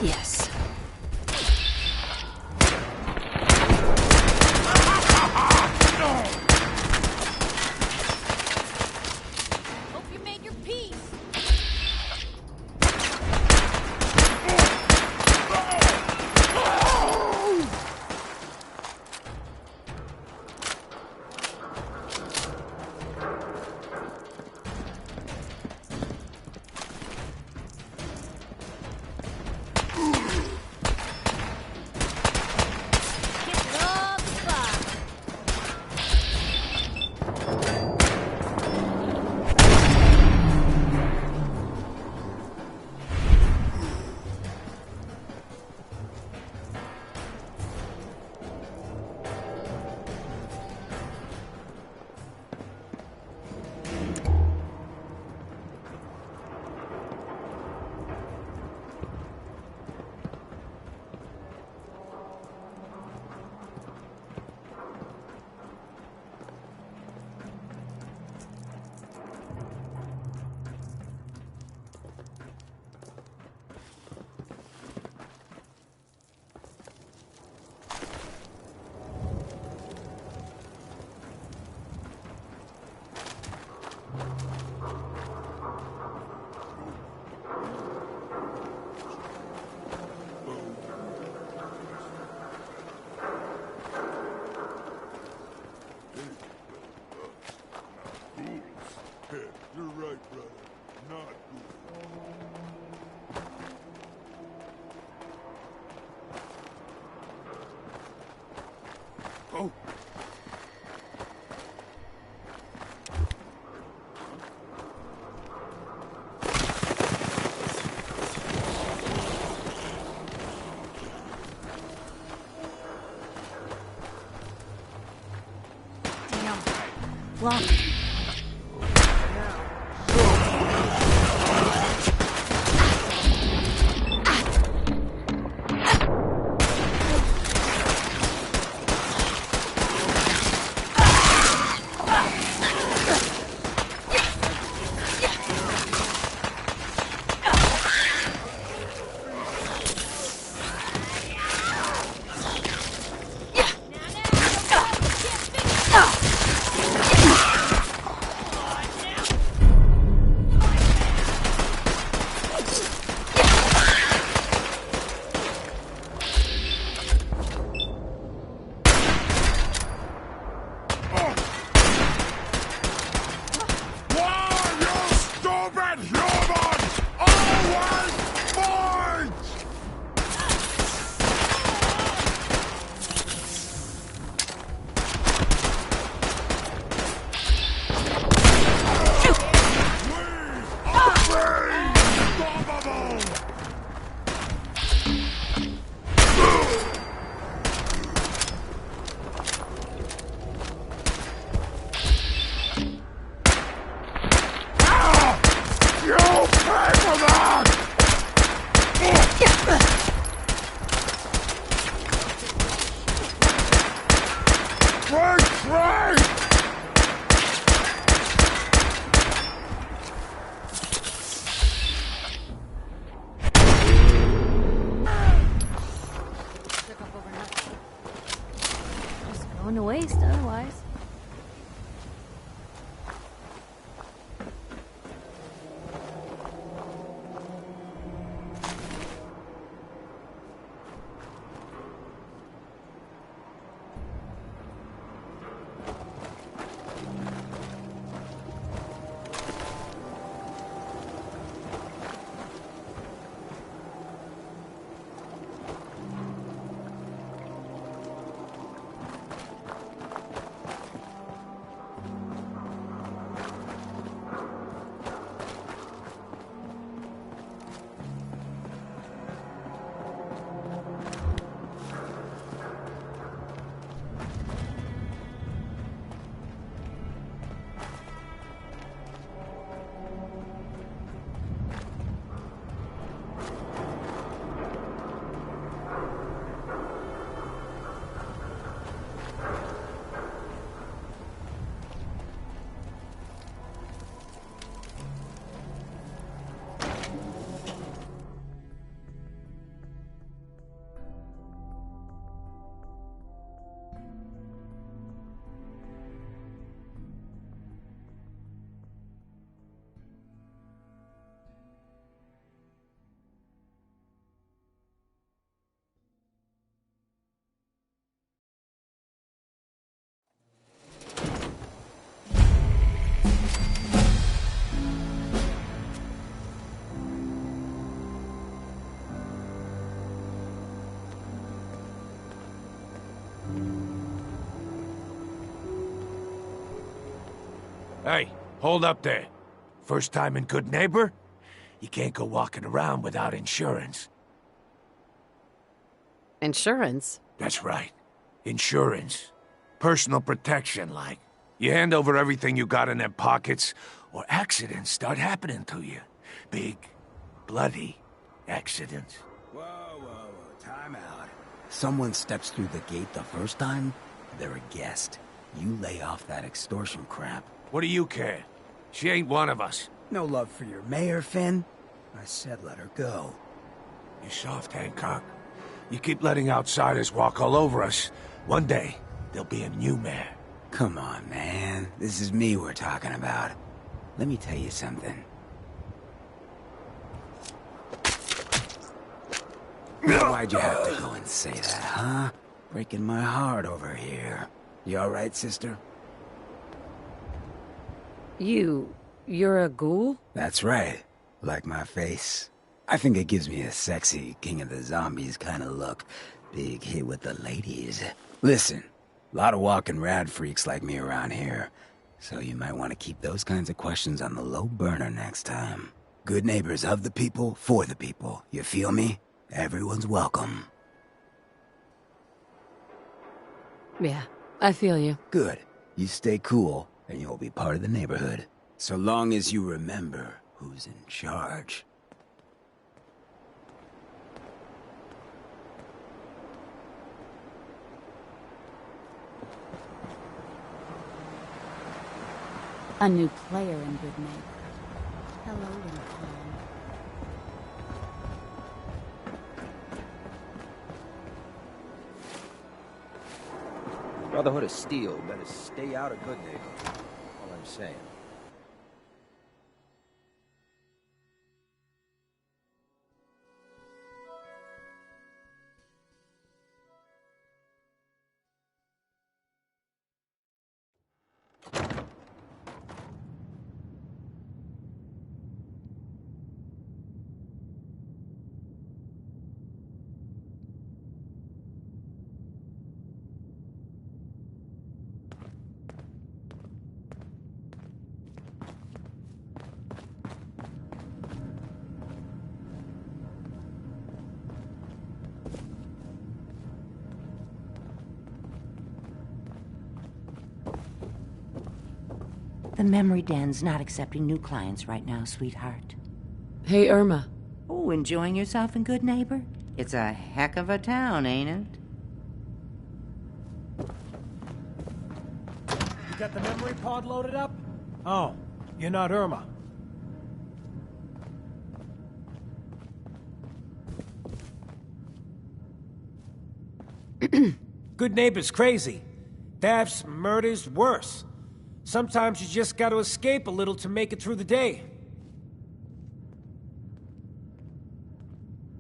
Yes. Hope you made your peace. You're right, brother. Not good. Oh! Damn. Lock. Going to waste otherwise. Hey, hold up there. First time in Good Neighbor? You can't go walking around without insurance. Insurance? That's right. Insurance. Personal protection, like. You hand over everything you got in them pockets, or accidents start happening to you. Big, bloody accidents. Whoa, time out. Someone steps through the gate the first time, they're a guest. You lay off that extortion crap. What do you care? She ain't one of us. No love for your mayor, Finn? I said let her go. You soft, Hancock. You keep letting outsiders walk all over us. One day, there'll be a new mayor. Come on, man. This is me we're talking about. Let me tell you something. Why'd you have to go and say that, huh? Breaking my heart over here. You alright, sister? You're a ghoul? That's right. Like my face. I think it gives me a sexy King of the Zombies kind of look. Big hit with the ladies. Listen, a lot of walking rad freaks like me around here. So you might want to keep those kinds of questions on the low burner next time. Good neighbors of the people, for the people. You feel me? Everyone's welcome. Yeah, I feel you. Good. You stay cool, and you'll be part of the neighborhood. So long as you remember who's in charge. A new player in Good Neighbor. Hello, Lincoln. Brotherhood of Steel better stay out of Good Neighbor. All I'm saying. The Memory Den's not accepting new clients right now, sweetheart. Hey, Irma. Oh, enjoying yourself in Good Neighbor? It's a heck of a town, ain't it? You got the memory pod loaded up? Oh, you're not Irma. Good Neighbor's crazy. Thefts, murders, worse. Sometimes you just gotta escape a little to make it through the day.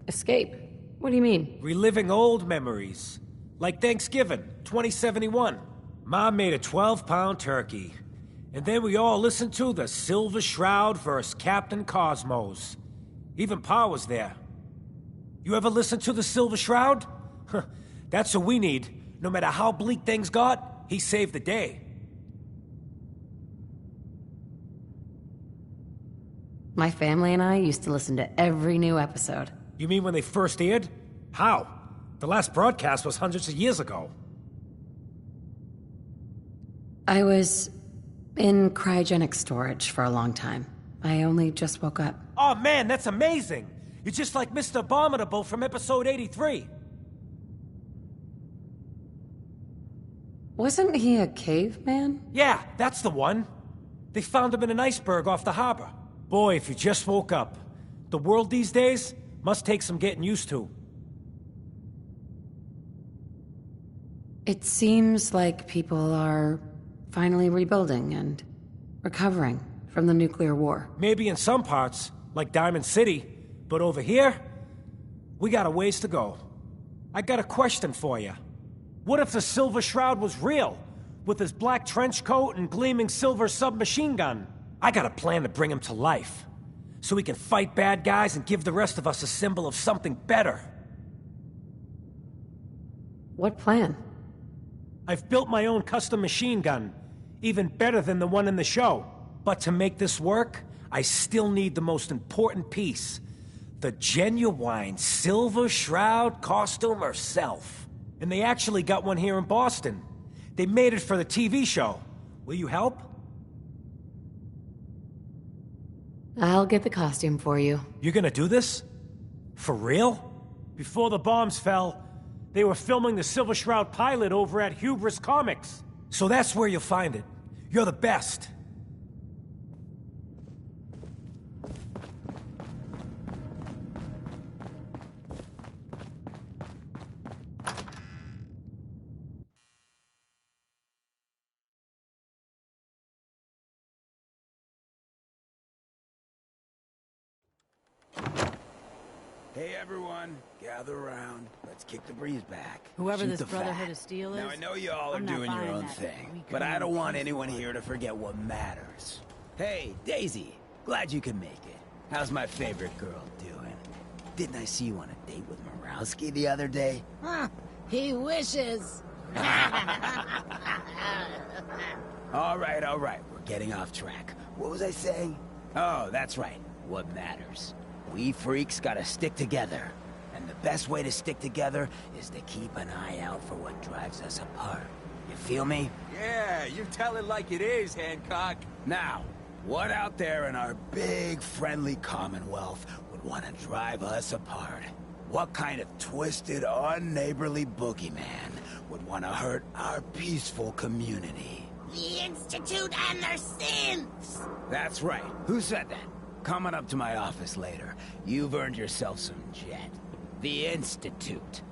Escape? What do you mean? Reliving old memories. Like Thanksgiving, 2071. Mom made a 12-pound turkey. And then we all listened to the Silver Shroud vs. Captain Cosmos. Even Pa was there. You ever listen to the Silver Shroud? That's what we need. No matter how bleak things got, he saved the day. My family and I used to listen to every new episode. You mean when they first aired? How? The last broadcast was hundreds of years ago. I was in cryogenic storage for a long time. I only just woke up. Oh man, that's amazing! You're just like Mr. Abominable from episode 83. Wasn't he a caveman? Yeah, that's the one. They found him in an iceberg off the harbor. Boy, if you just woke up. The world these days must take some getting used to. It seems like people are finally rebuilding and recovering from the nuclear war. Maybe in some parts, like Diamond City, but over here, we got a ways to go. I got a question for you. What if the Silver Shroud was real, with his black trench coat and gleaming silver submachine gun? I got a plan to bring him to life, so we can fight bad guys and give the rest of us a symbol of something better. What plan? I've built my own custom machine gun, even better than the one in the show. But to make this work, I still need the most important piece. The genuine Silver Shroud costume herself. And they actually got one here in Boston. They made it for the TV show. Will you help? I'll get the costume for you. You're gonna do this? For real? Before the bombs fell, they were filming the Silver Shroud pilot over at Hubris Comics. So that's where you'll find it. You're the best. Hey everyone, gather around. Let's kick the breeze back. Whoever Shoot this the Brotherhood fat. of Steel is, Now I know you all are I'm not doing your buying own that. thing, We but I come don't want peaceful. anyone here to forget what matters. Hey, Daisy, glad you can make it. How's my favorite girl doing? Didn't I see you on a date with Morowski the other day? Huh, he wishes. All right, we're getting off track. What was I saying? Oh, that's right, what matters. We freaks gotta stick together. And the best way to stick together is to keep an eye out for what drives us apart. You feel me? Yeah, you tell it like it is, Hancock. Now, what out there in our big, friendly Commonwealth would want to drive us apart? What kind of twisted, unneighborly boogeyman would want to hurt our peaceful community? The Institute and their synths! That's right. Who said that? Coming up to my office later. You've earned yourself some jet. The Institute.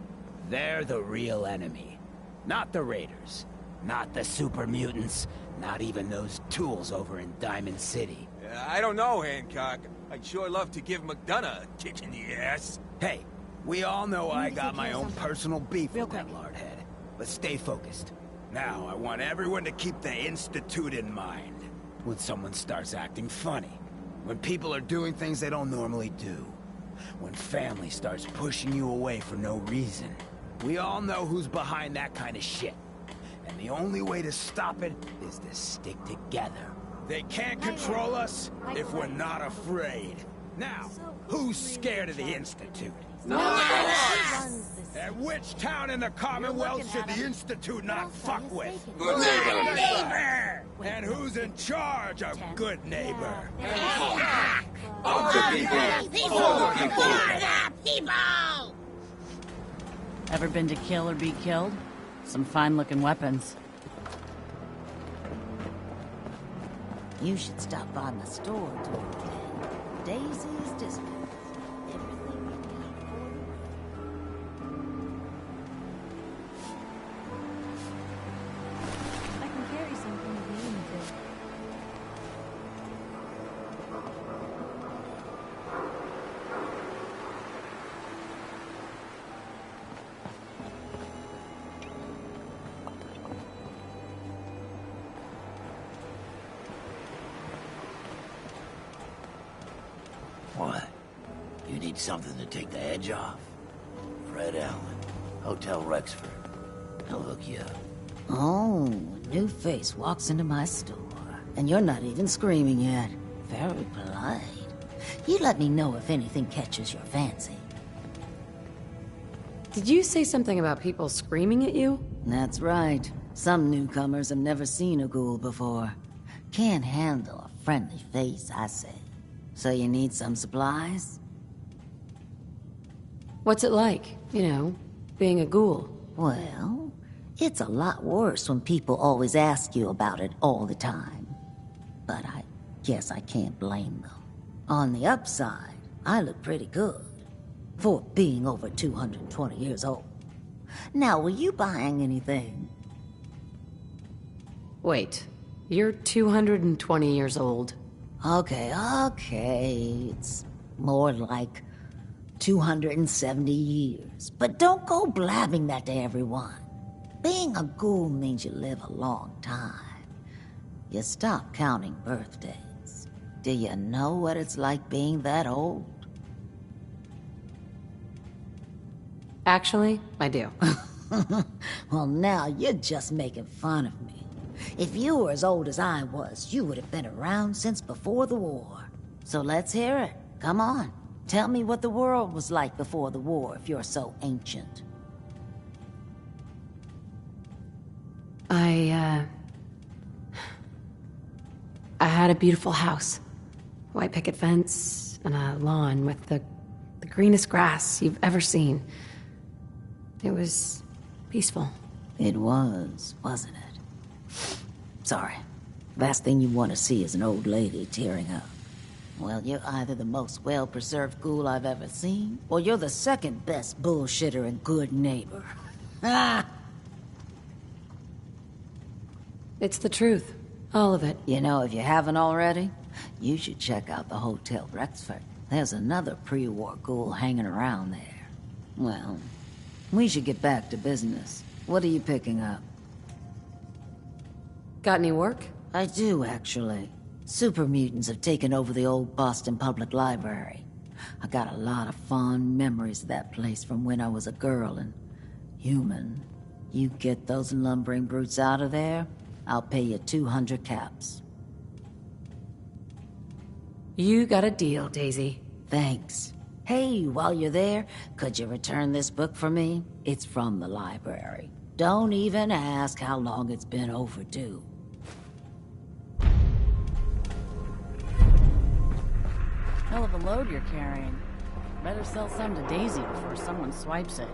They're the real enemy. Not the Raiders. Not the super mutants. Not even those tools over in Diamond City. I don't know, Hancock. I'd sure love to give McDonough a kick in the ass. Hey, we all know I to got take my care of own something. personal beef Real with that quick. lard head. But stay focused. Now, I want everyone to keep the Institute in mind. When someone starts acting funny. When people are doing things they don't normally do. When family starts pushing you away for no reason. We all know who's behind that kind of shit. And the only way to stop it is to stick together. They can't control us if we're not afraid. Now, who's scared of the Institute? And which town in the Commonwealth should the Institute not fuck with? Good neighbor! And who's in charge of Good Neighbor? All the people! For the people! Ever been to kill or be killed? Some fine-looking weapons. You should stop by my store during the day. Daisy's Discounts. Everything you need for I can carry something if you need to. What? You need something to take the edge off? Fred Allen, Hotel Rexford. I'll hook you up. Oh, a new face walks into my store. And you're not even screaming yet. Very polite. You let me know if anything catches your fancy. Did you say something about people screaming at you? That's right. Some newcomers have never seen a ghoul before. Can't handle a friendly face, I say. So you need some supplies? What's it like, you know, being a ghoul? Well, it's a lot worse when people always ask you about it all the time. But I guess I can't blame them. On the upside, I look pretty good. For being over 220 years old. Now, were you buying anything? Wait, you're 220 years old. Okay. It's more like 270 years. But don't go blabbing that to everyone. Being a ghoul means you live a long time. You stop counting birthdays. Do you know what it's like being that old? Actually, I do. Well, now you're just making fun of me. If you were as old as I was, you would have been around since before the war. So let's hear it. Come on. Tell me what the world was like before the war, if you're so ancient. I had a beautiful house. White picket fence and a lawn with the greenest grass you've ever seen. It was peaceful. It was, wasn't it? Sorry. Last thing you want to see is an old lady tearing up. Well, you're either the most well-preserved ghoul I've ever seen, or you're the second best bullshitter and good neighbor. Ah! It's the truth. All of it. You know, if you haven't already, you should check out the Hotel Rexford. There's another pre-war ghoul hanging around there. Well, we should get back to business. What are you picking up? Got any work? I do, actually. Super mutants have taken over the old Boston Public Library. I got a lot of fond memories of that place from when I was a girl and human. You get those lumbering brutes out of there, I'll pay you 200 caps. You got a deal, Daisy. Thanks. Hey, while you're there, could you return this book for me? It's from the library. Don't even ask how long it's been overdue. Hell of a load you're carrying. Better sell some to Daisy before someone swipes it.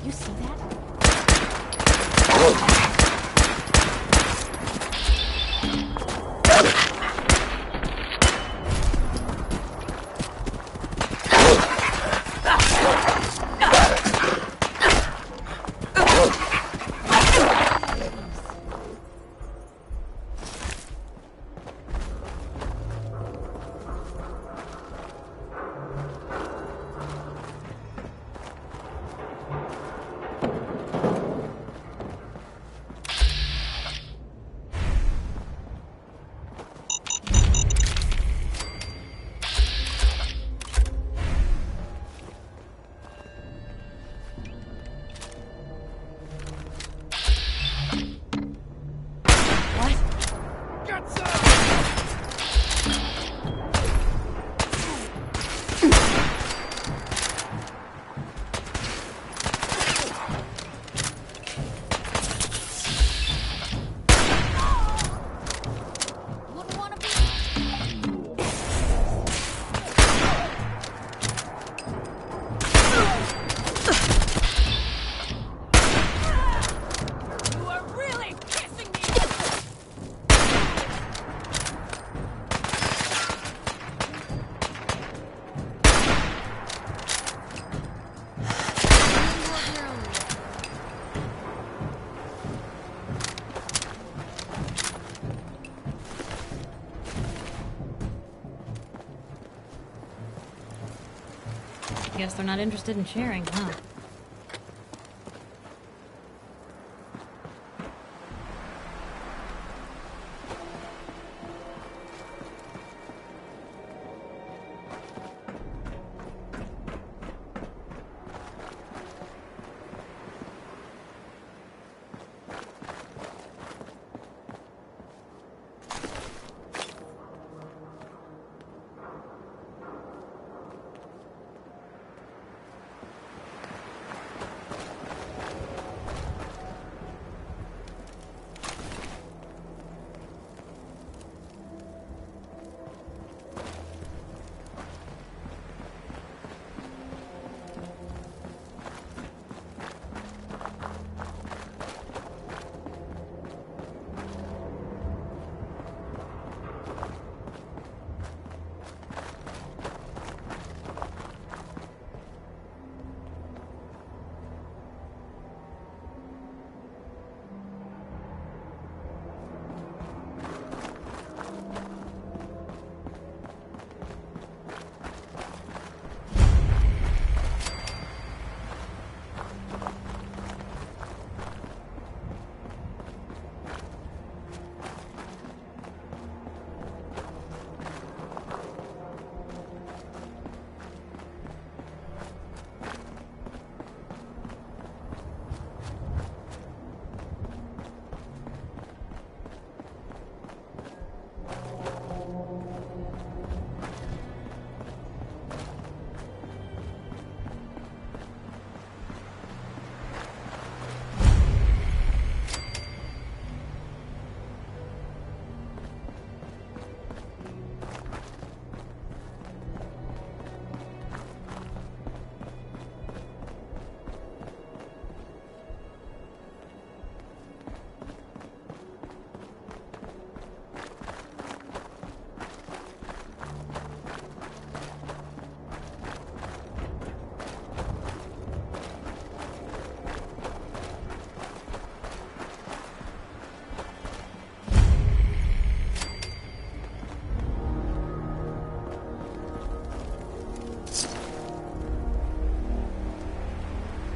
You see that? Guess they're not interested in sharing, huh?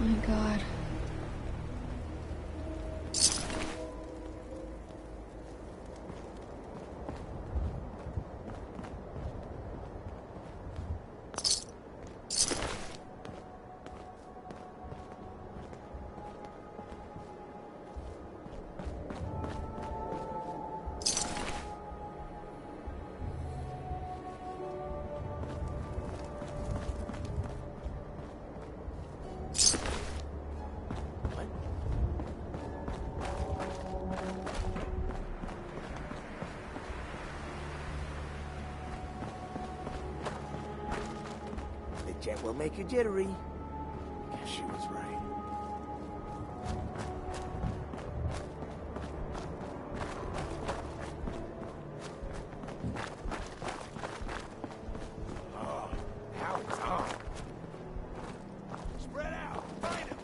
my god. Jet will make you jittery. Guess she was right. Oh, now it's on. Spread out. Find him.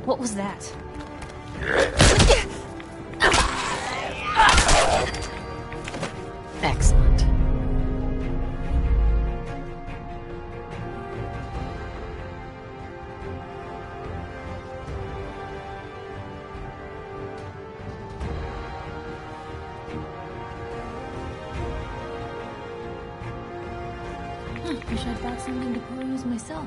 What was that? Excellent. Wish I'd brought something to peruse myself.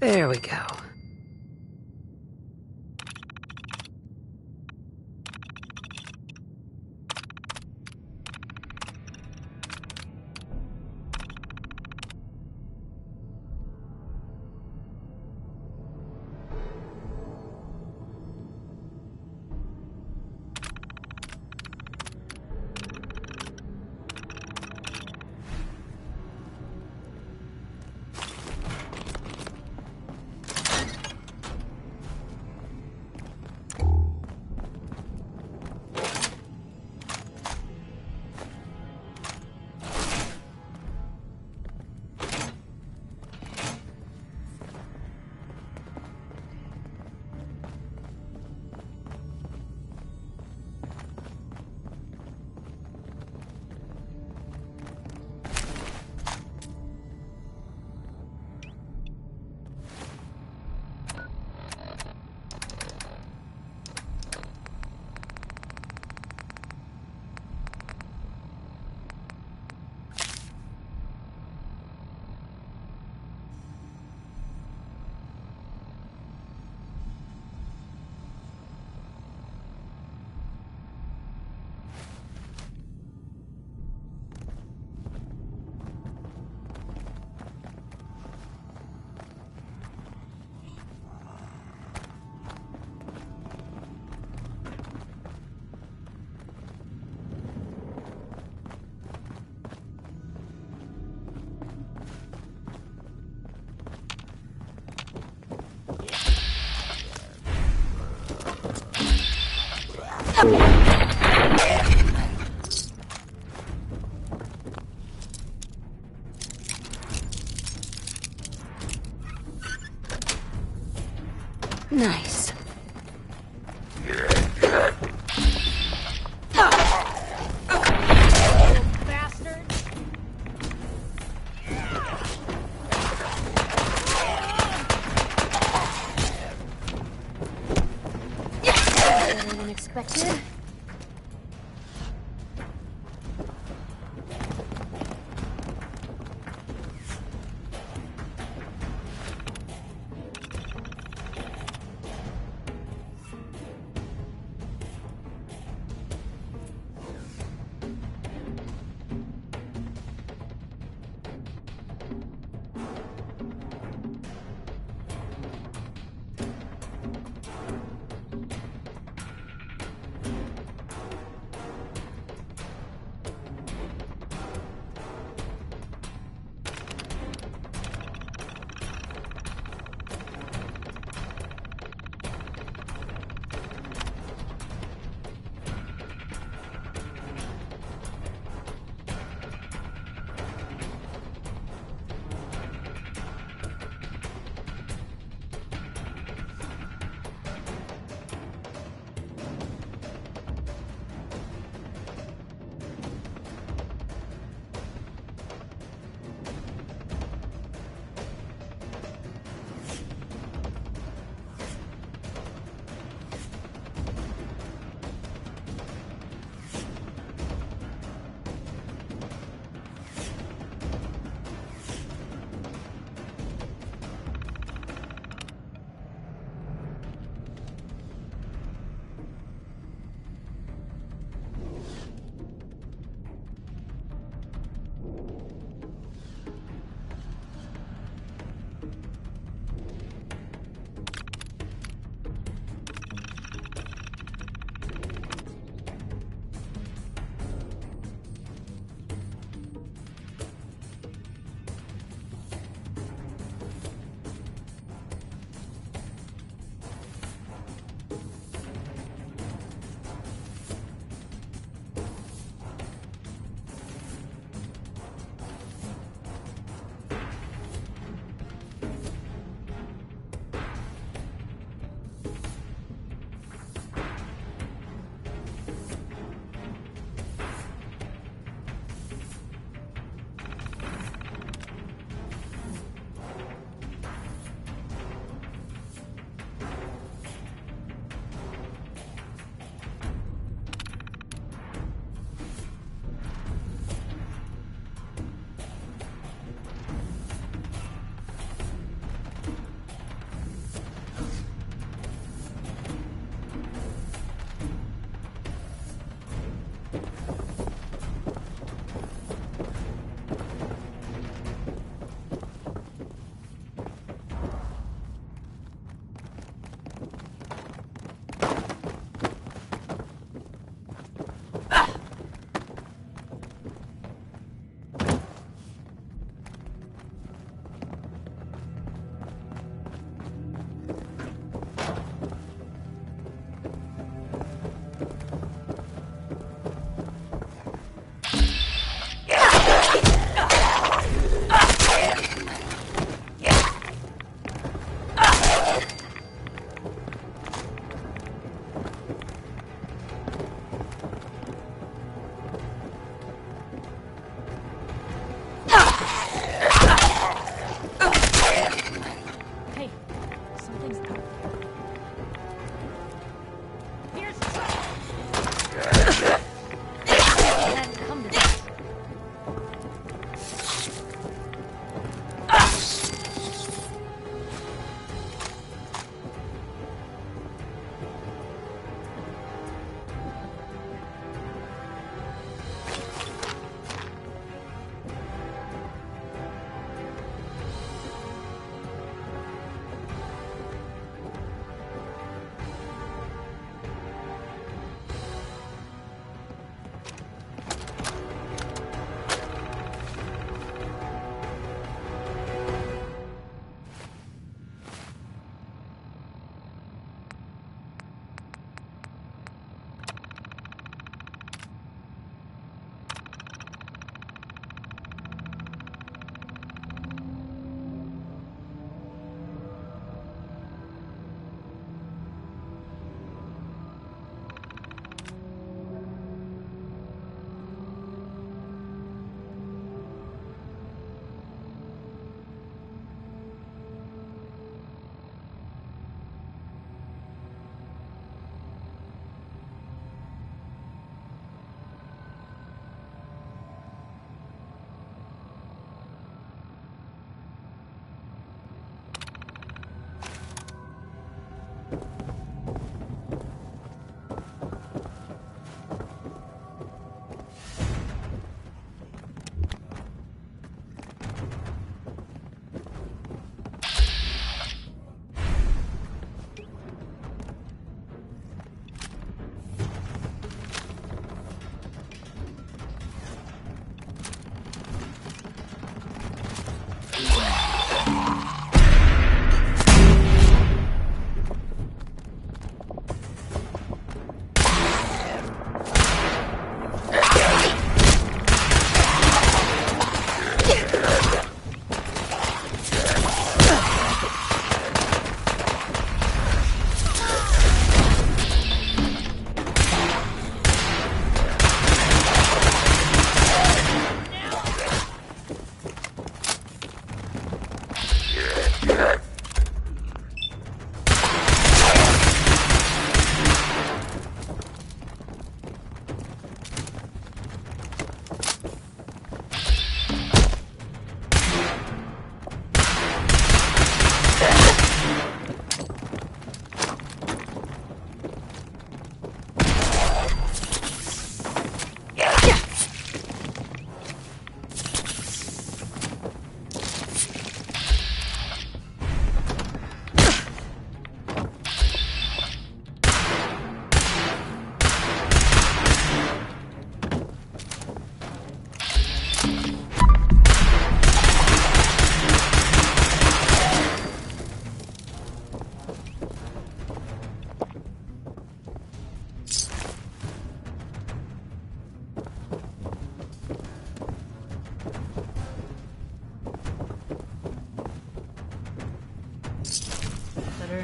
There we go. Nice. Bastard! Better than expected.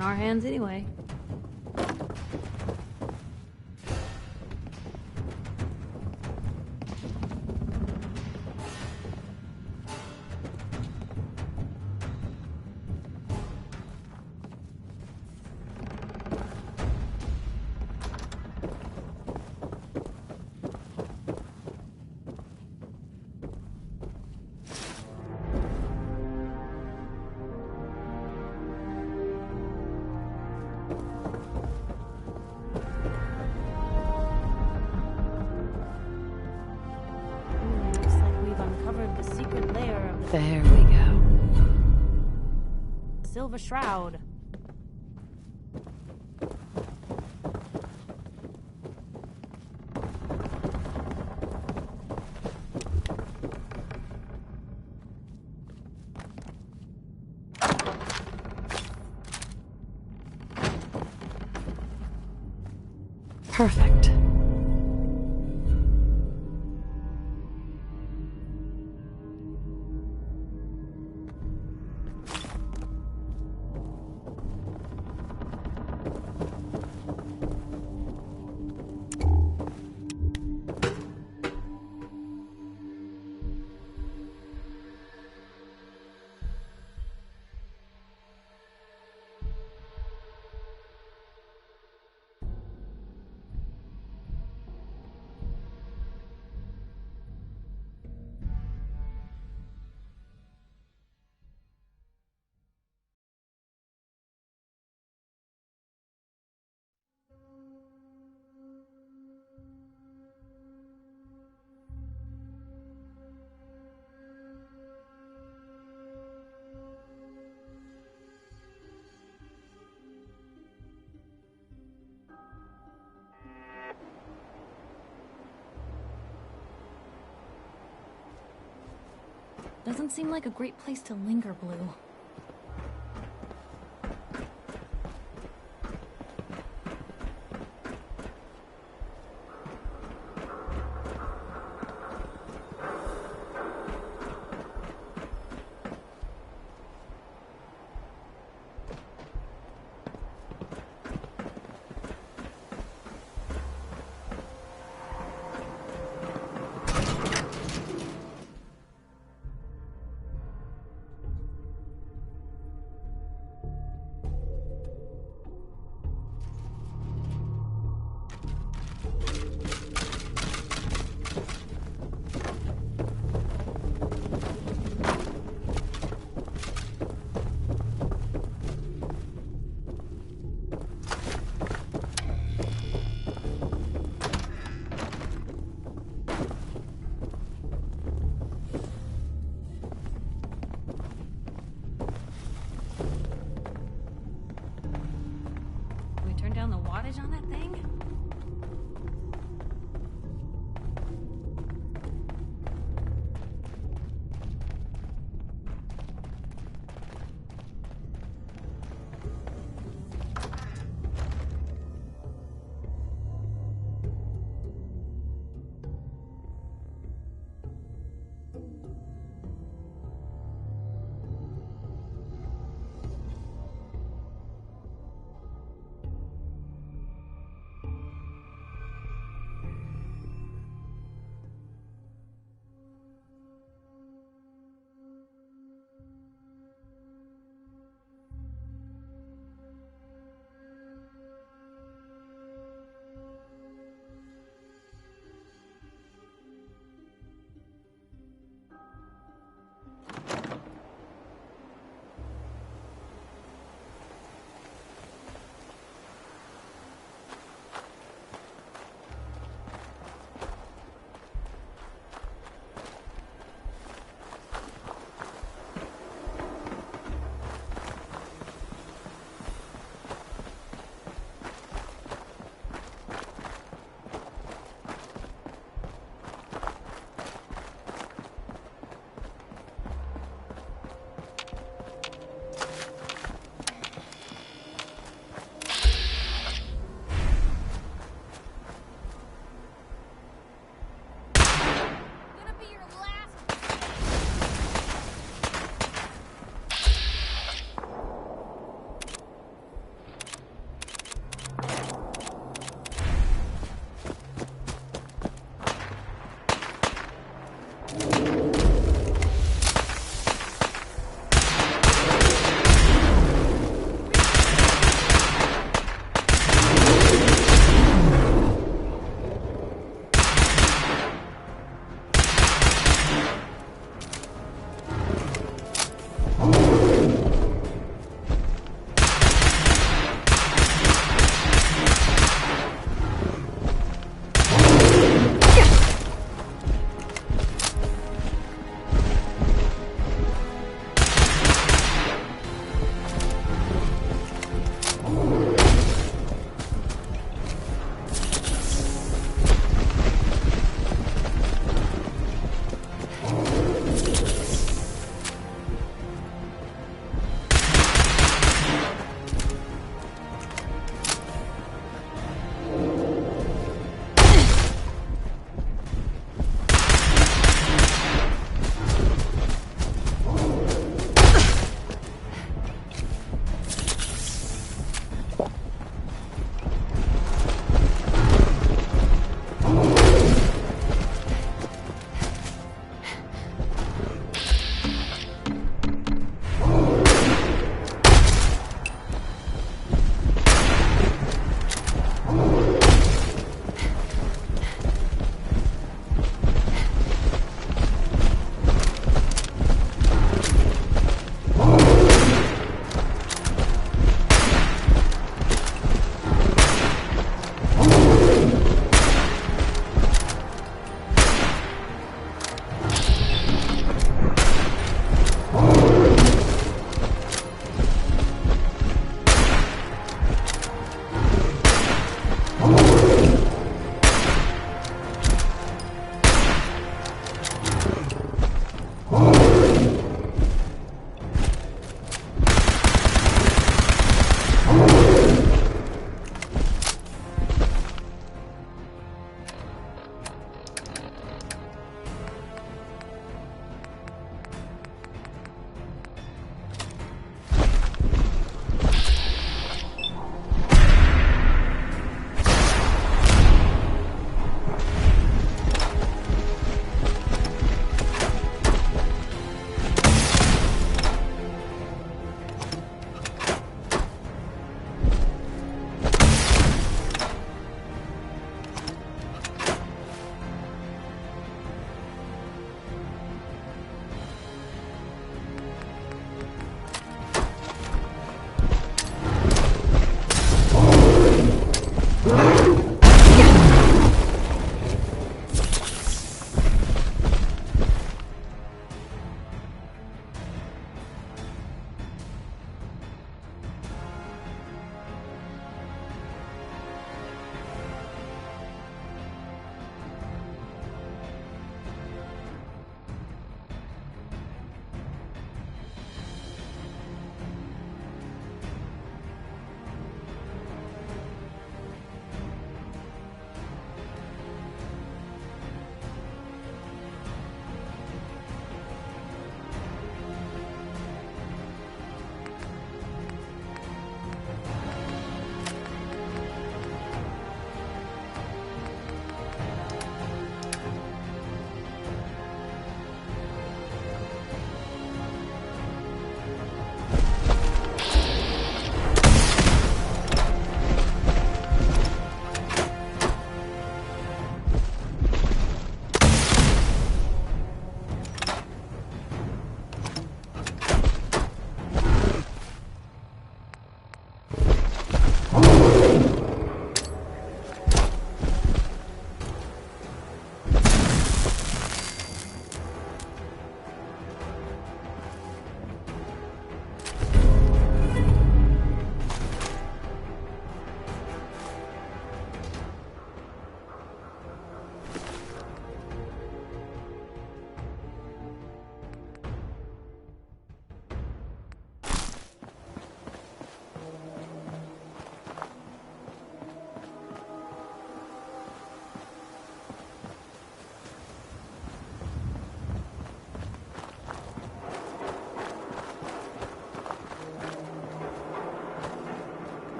in our hands anyway. Looks like we've uncovered the secret layer of the There we go. Silver Shroud. Perfect. Doesn't seem like a great place to linger, Blue.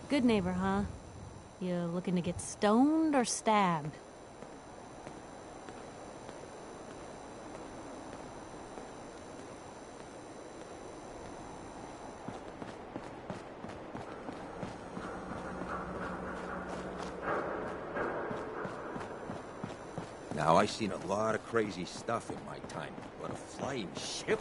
Good neighbor, huh? You looking to get stoned or stabbed? Now, I've seen a lot of crazy stuff in my time, but a flying ship?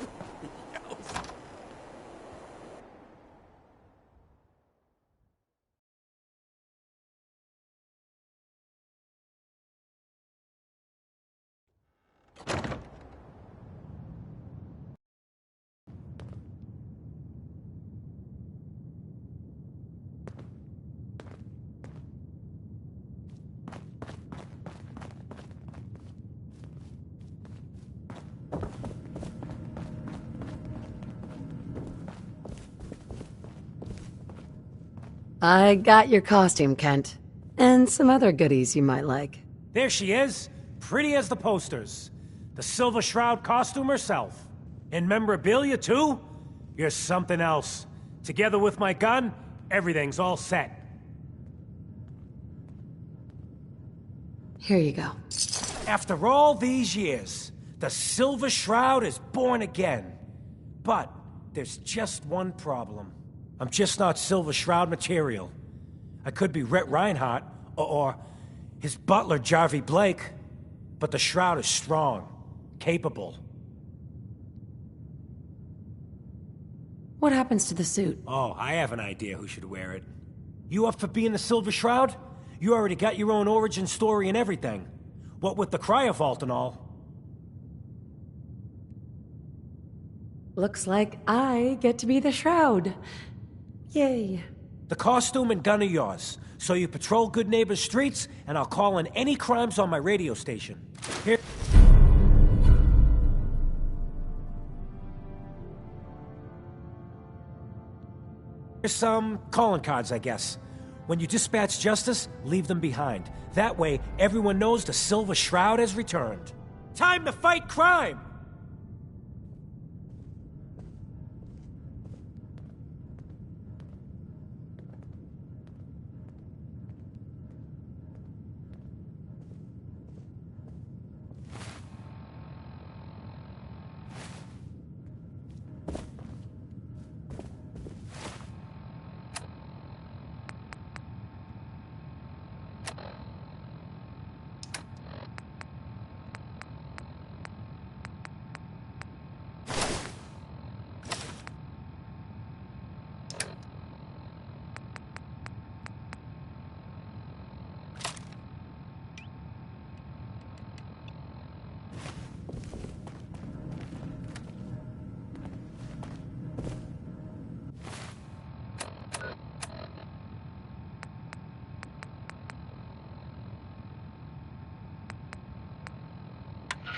I got your costume, Kent. And some other goodies you might like. There she is, pretty as the posters. The Silver Shroud costume herself. And memorabilia, too? You're something else. Together with my gun, everything's all set. Here you go. After all these years, the Silver Shroud is born again. But there's just one problem. I'm just not Silver Shroud material. I could be Rhett Reinhardt, or his butler, Jarvie Blake, but the Shroud is strong, capable. What happens to the suit? Oh, I have an idea who should wear it. You up for being the Silver Shroud? You already got your own origin story and everything. What with the Cryovault and all. Looks like I get to be the Shroud. Yay. The costume and gun are yours, so you patrol Good Neighbor's streets, and I'll call in any crimes on my radio station. Here. Here's some calling cards, I guess. When you dispatch justice, leave them behind. That way, everyone knows the Silver Shroud has returned. Time to fight crime!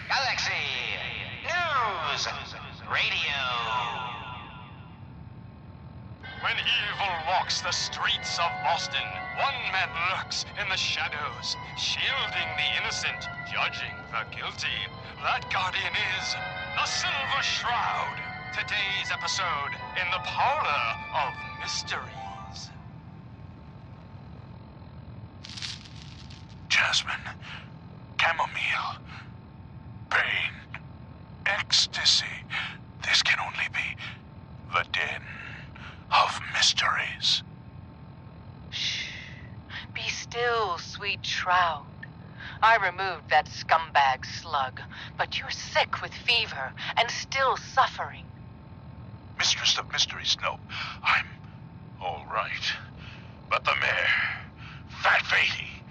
Galaxy News Radio. When evil walks the streets of Boston, one man lurks in the shadows, shielding the innocent, judging the guilty. That guardian is the Silver Shroud. Today's episode in the Parlor of Mysteries. Jasmine, chamomile, pain, ecstasy. This can only be the den of mysteries. Shh. Be still, sweet Shroud. I removed that scumbag slug, but you're sick with fever and still suffering. Mistress of Mysteries, no. I'm all right. But the mayor, Fat Fatey,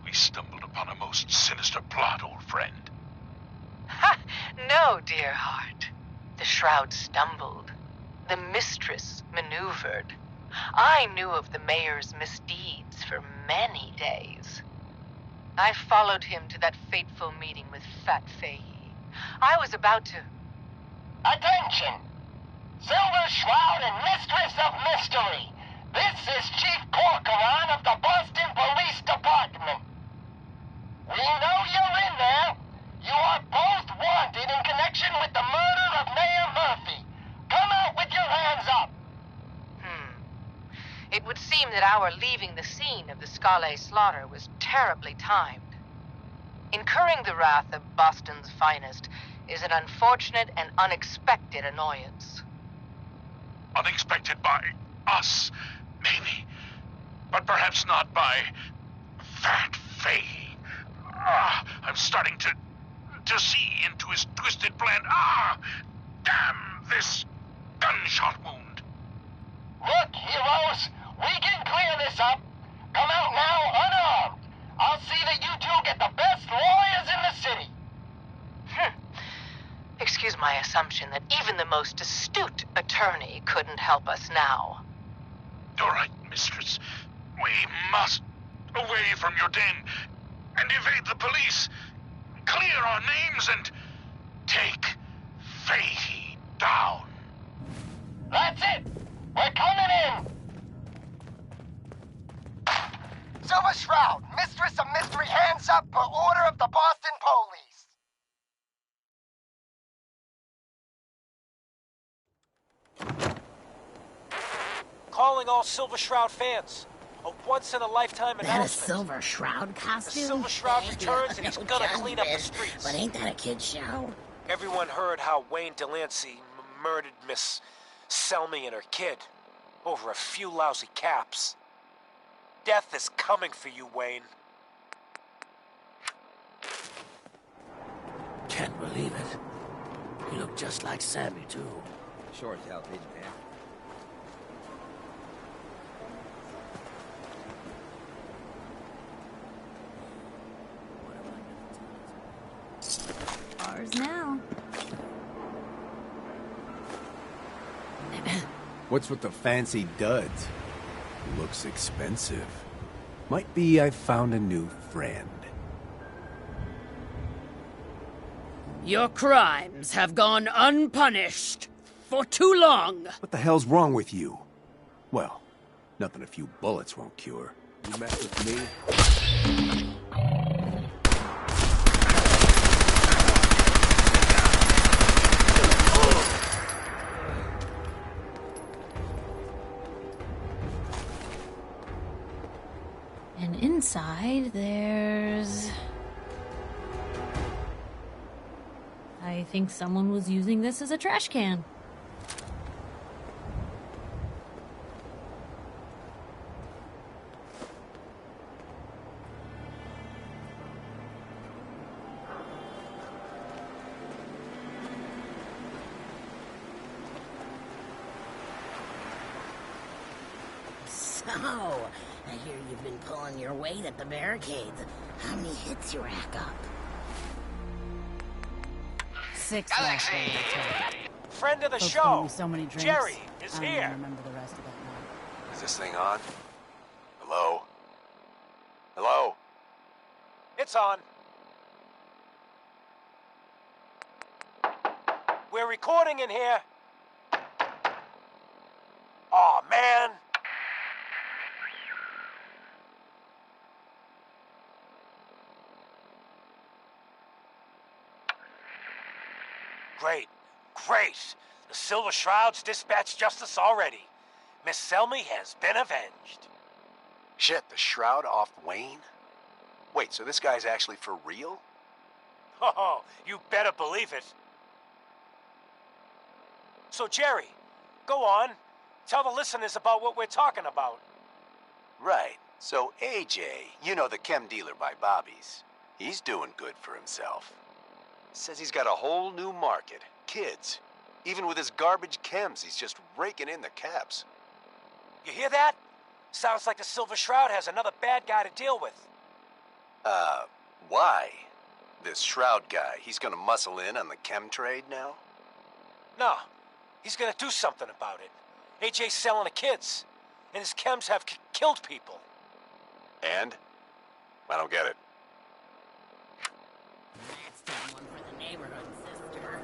we stumbled upon a most sinister plot, old friend. Ha! No, dear heart. The Shroud stumbled. The mistress maneuvered. I knew of the mayor's misdeeds for many days. I followed him to that fateful meeting with Fat Fahey. I was about to... Attention! Silver Shroud and Mistress of Mystery. This is Chief Corcoran of the Boston Police Department. We know you're in there. You are both wanted in connection with the murder of Mayor Murphy. Come out with your hands up. It would seem that our leaving the scene of the Scale slaughter was terribly timed. Incurring the wrath of Boston's finest is an unfortunate and unexpected annoyance. Unexpected by us, maybe. But perhaps not by Fat Faye. I'm starting to see into his twisted plan. Damn this gunshot wound. Look, heroes, we can clear this up. Come out now unarmed. I'll see that you two get the best lawyers in the city. Excuse my assumption that even the most astute attorney couldn't help us now. All right, mistress. We must away from your den and evade the police. Clear our names and take Fahey down. That's it. We're coming in. Silver Shroud, Mistress of Mystery, hands up per order of the Boston Police. Calling all Silver Shroud fans. A once-in-a-lifetime That a announcement. Silver Shroud costume? The Silver Shroud returns and he's gonna clean up the Jumpin'. streets. But ain't that a kid's show? Everyone heard how Wayne Delancey murdered Miss Selmy and her kid over a few lousy caps. Death is coming for you, Wayne. Can't believe it. You look just like Sammy, too. Sure as hell, Agent Man. Ours now. What's with the fancy duds? Looks expensive. Might be I found a new friend. Your crimes have gone unpunished for too long. What the hell's wrong with you? Well, nothing a few bullets won't cure. You mess with me? And inside, there's... I think someone was using this as a trash can. So, I hear you've been pulling your weight at the barricades. How many hits you rack up? 6 last night, I tell you. Friend of the Folks show, bought me so many drinks, Jerry is I don't here. even remember the rest of that night. Is this thing on? Hello? Hello? It's on. We're recording in here. Aw, man. Great, great. The Silver Shroud's dispatched justice already. Miss Selmy has been avenged. Shit, the shroud off Wayne? Wait, so this guy's actually for real? Oh, you better believe it. So, Jerry, go on. Tell the listeners about what we're talking about. Right. So AJ, you know, the chem dealer by Bobby's, he's doing good for himself. Says he's got a whole new market. Kids. Even with his garbage chems, he's just raking in the caps. You hear that? Sounds like the Silver Shroud has another bad guy to deal with. Why? This Shroud guy, he's gonna muscle in on the chem trade now? No, he's gonna do something about it. AJ's selling the kids, and his chems have killed people. And? I don't get it. That's the one for the neighborhood, sister.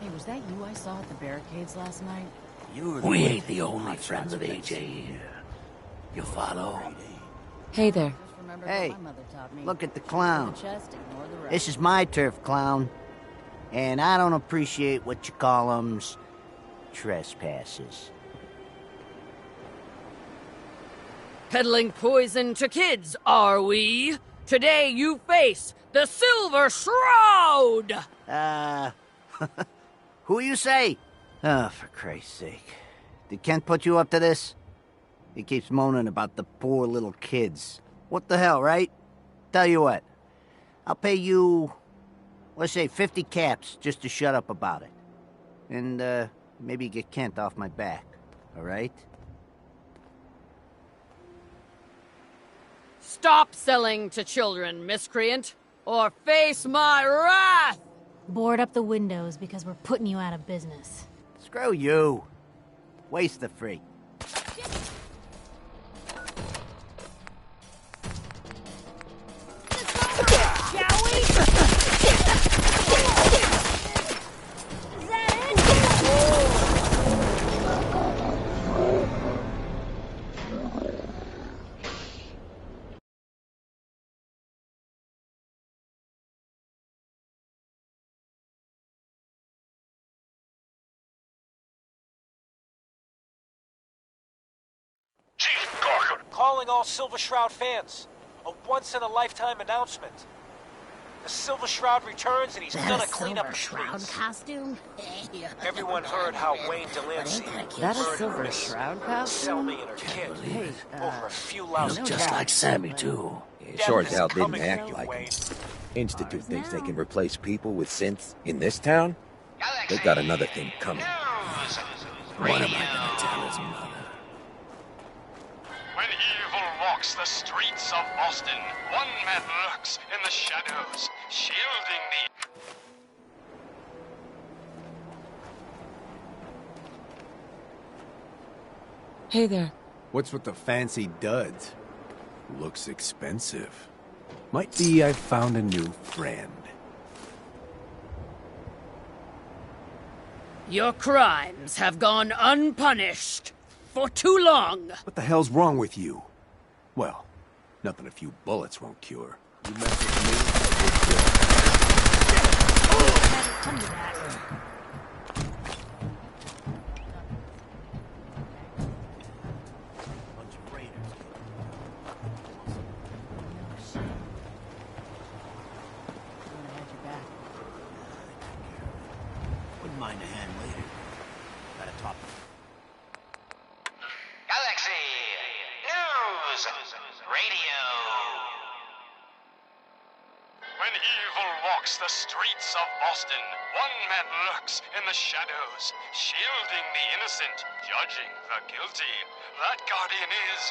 Hey, was that you I saw at the barricades last night? We ain't the only friends of AJ here. You follow? Hey there. Hey, look at the clown. This is my turf, clown. And I don't appreciate what you call 'em's trespasses. Peddling poison to kids, are we? Today you face the Silver Shroud! Who you say? Oh, for Christ's sake. Did Kent put you up to this? He keeps moaning about the poor little kids. What the hell, right? Tell you what. I'll pay you, let's say 50 caps just to shut up about it. And, maybe get Kent off my back. All right? Stop selling to children, miscreant, or face my wrath! Board up the windows because we're putting you out of business. Screw you. Waste the freak. Shall we? Is that it? Calling all Silver Shroud fans. A once-in-a-lifetime announcement. The Silver Shroud returns and he's gonna clean up the Shroud streets. costume? Everyone heard how Wayne Delancey That a murdered Silver Miss Shroud costume? Selmy and her kid over a few lousy Just like Sammy, too. It sure as hell didn't coming act your like way. it. Institute thinks they can replace people with synths in this town? They got another thing coming. What am I gonna tell his mother? When evil walks the streets of Boston, one man lurks in the shadows, shielding the... Hey there. What's with the fancy duds? Looks expensive. Might be I've found a new friend. Your crimes have gone unpunished for too long. What the hell's wrong with you? Well, nothing a few bullets won't cure. You mess with me, Come to that. Bunch of raiders. Wouldn't mind a hand later. Gotta talk. Galaxy News Radio. When evil walks the streets of Boston, one man lurks in the shadows, shielding the innocent, judging the guilty. That guardian is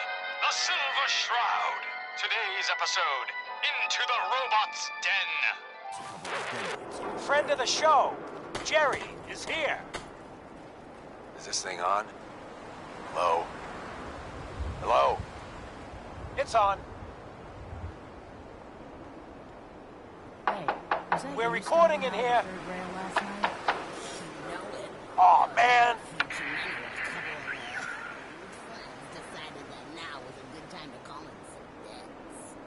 the Silver Shroud. Today's episode, Into the Robot's Den. Friend of the show, Jerry, is here. Is this thing on? Hello? Hello? It's on. Hey, was that We're you recording standing in on here. the third rail last night? Aw, man.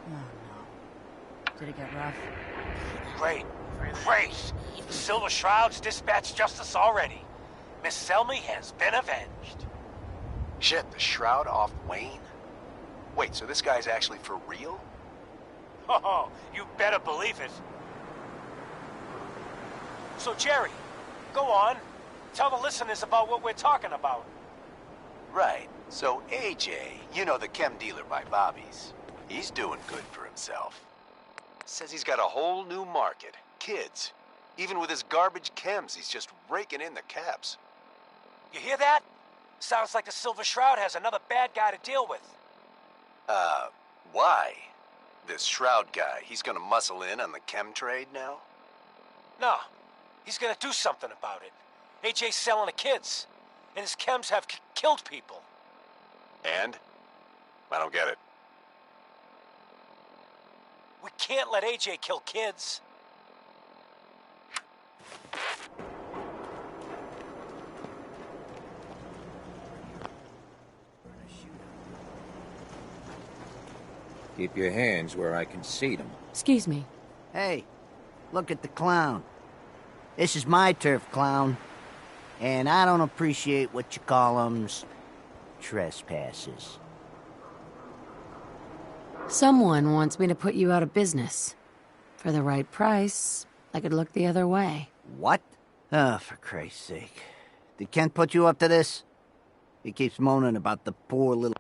Oh, no. Did it get rough? Great. Great. The Silver Shroud's dispatched justice already. Miss Selmy has been avenged. Shit, the Shroud off Wayne? Wait, so this guy's actually for real? Oh, you better believe it. So, Jerry, go on. Tell the listeners about what we're talking about. Right. So AJ, you know the chem dealer by Bobby's. He's doing good for himself. Says he's got a whole new market. Kids. Even with his garbage chems, he's just raking in the caps. You hear that? Sounds like the Silver Shroud has another bad guy to deal with. Why? This Shroud guy, he's gonna muscle in on the chem trade now? No, he's gonna do something about it. AJ's selling to kids, and his chems have killed people. And? I don't get it. We can't let AJ kill kids. Keep your hands where I can see them. Excuse me. Hey, look at the clown. This is my turf, clown. And I don't appreciate what you call 'em's trespasses. Someone wants me to put you out of business. For the right price, I could look the other way. What? Oh, for Christ's sake. Did Kent put you up to this? He keeps moaning about the poor little...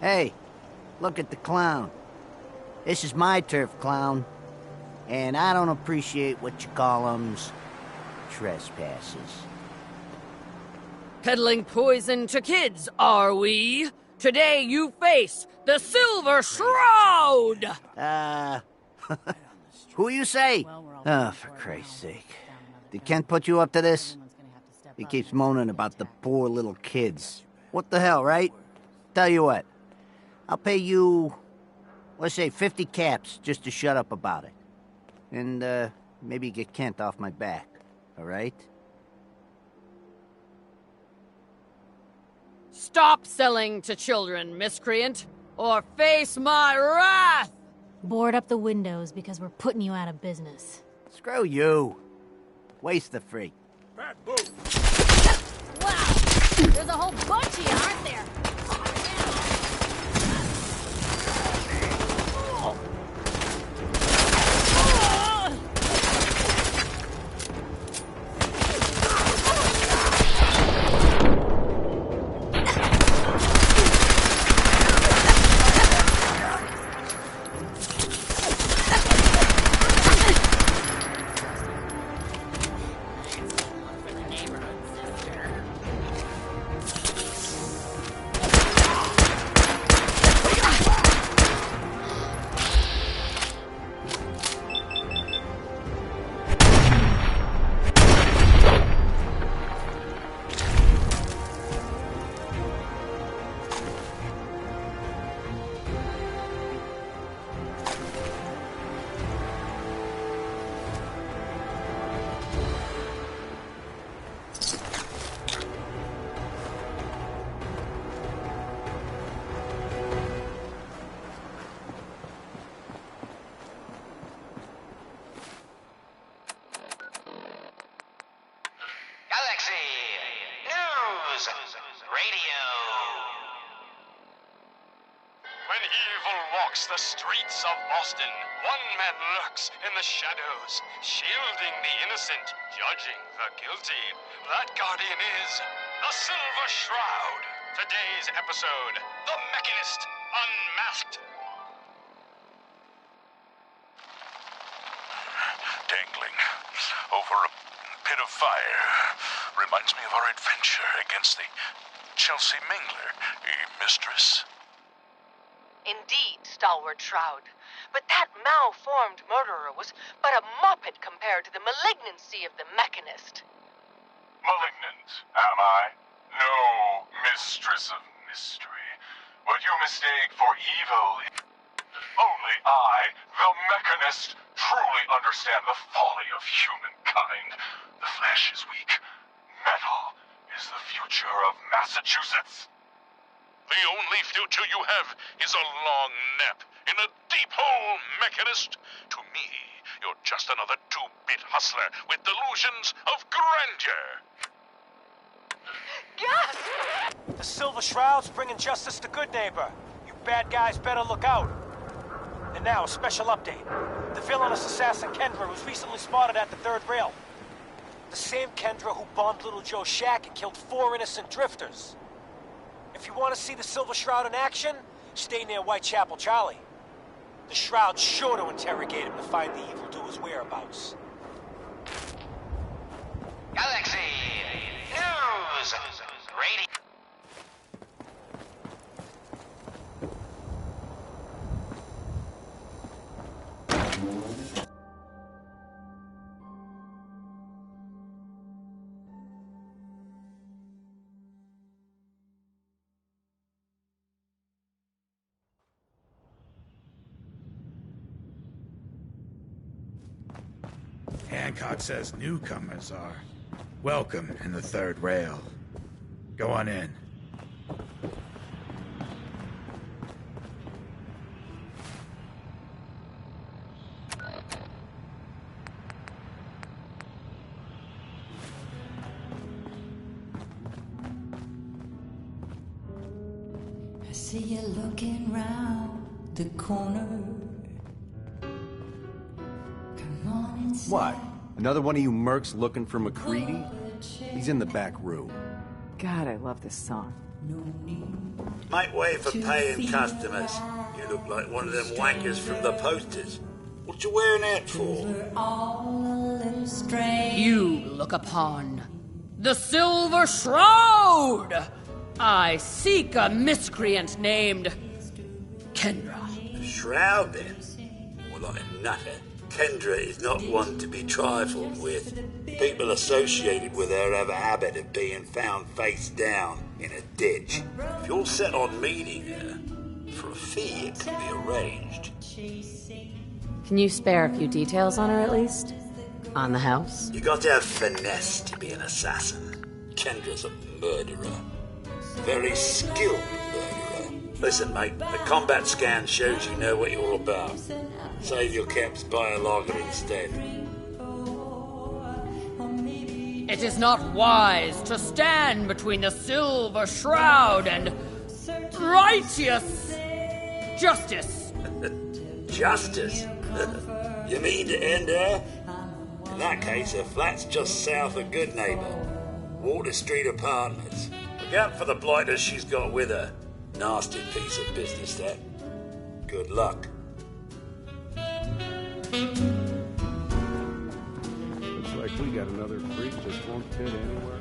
Hey, look at the clown. This is my turf, clown. And I don't appreciate what you call 'em's trespasses. Peddling poison to kids, are we? Today you face the Silver Shroud! Who you say? Oh, for Christ's sake. Did Kent put you up to this? He keeps moaning about the poor little kids. What the hell, right? Tell you what. I'll pay you, let's say 50 caps just to shut up about it. And, maybe get Kent off my back, all right? Stop selling to children, miscreant, or face my wrath! Board up the windows because we're putting you out of business. Screw you. Waste the freak. Bad move. Wow! There's a whole bunch of you, aren't there? Galaxy News Radio. When evil walks the streets of Boston, one man lurks in the shadows, shielding the innocent, judging the guilty. That guardian is the Silver Shroud. Today's episode, The Mechanist Unmasked. Dangling over a pit of fire reminds me of our adventure against the Chelsea Mingler, mistress. Indeed, stalwart Shroud. But that malformed murderer was but a muppet compared to the malignancy of the Mechanist. Malignant, am I? No, mistress of mystery. What you mistake for evil, only I, the Mechanist, truly understand the folly of humankind. The flesh is weak. Metal is the future of Massachusetts. The only future you have is a long nap in a deep hole, Mechanist. To me, you're just another two-bit hustler with delusions of grandeur. Yes! The Silver Shroud's bringing justice to Goodneighbor. You bad guys better look out. And now, a special update. The villainous assassin Kendra was recently spotted at the third rail. The same Kendra who bombed Little Joe's shack and killed 4 innocent drifters. If you want to see the Silver Shroud in action, stay near Whitechapel Charlie. The Shroud's sure to interrogate him to find the evildoer's whereabouts. Galaxy News Radio. Hancock says newcomers are welcome in the third rail. Go on in. I see you looking round the corner. Come on inside. What? Another one of you mercs looking for MacReady? He's in the back room. God, I love this song. Make way for paying customers. You look like one of them wankers from the posters. What you wearing that for? You look upon the Silver Shroud! I seek a miscreant named Kendra. A shroud, then? More like a nutter. Kendra is not one to be trifled with. People associated with her have a habit of being found face down in a ditch. If you're set on meeting her, for a fee it can be arranged. Can you spare a few details on her at least? On the house? You got to have finesse to be an assassin. Kendra's a murderer. Very skilled murderer. Listen, mate, the combat scan shows you know what you're about. Save your caps, buy a lager instead. It is not wise to stand between the Silver Shroud and righteous justice. Justice? You mean to end her? In that case, her flat's just south of Good Neighbor. Water Street Apartments. Look out for the blighters she's got with her. Nasty piece of business, that. Good luck. Looks like we got another freak just won't fit anywhere.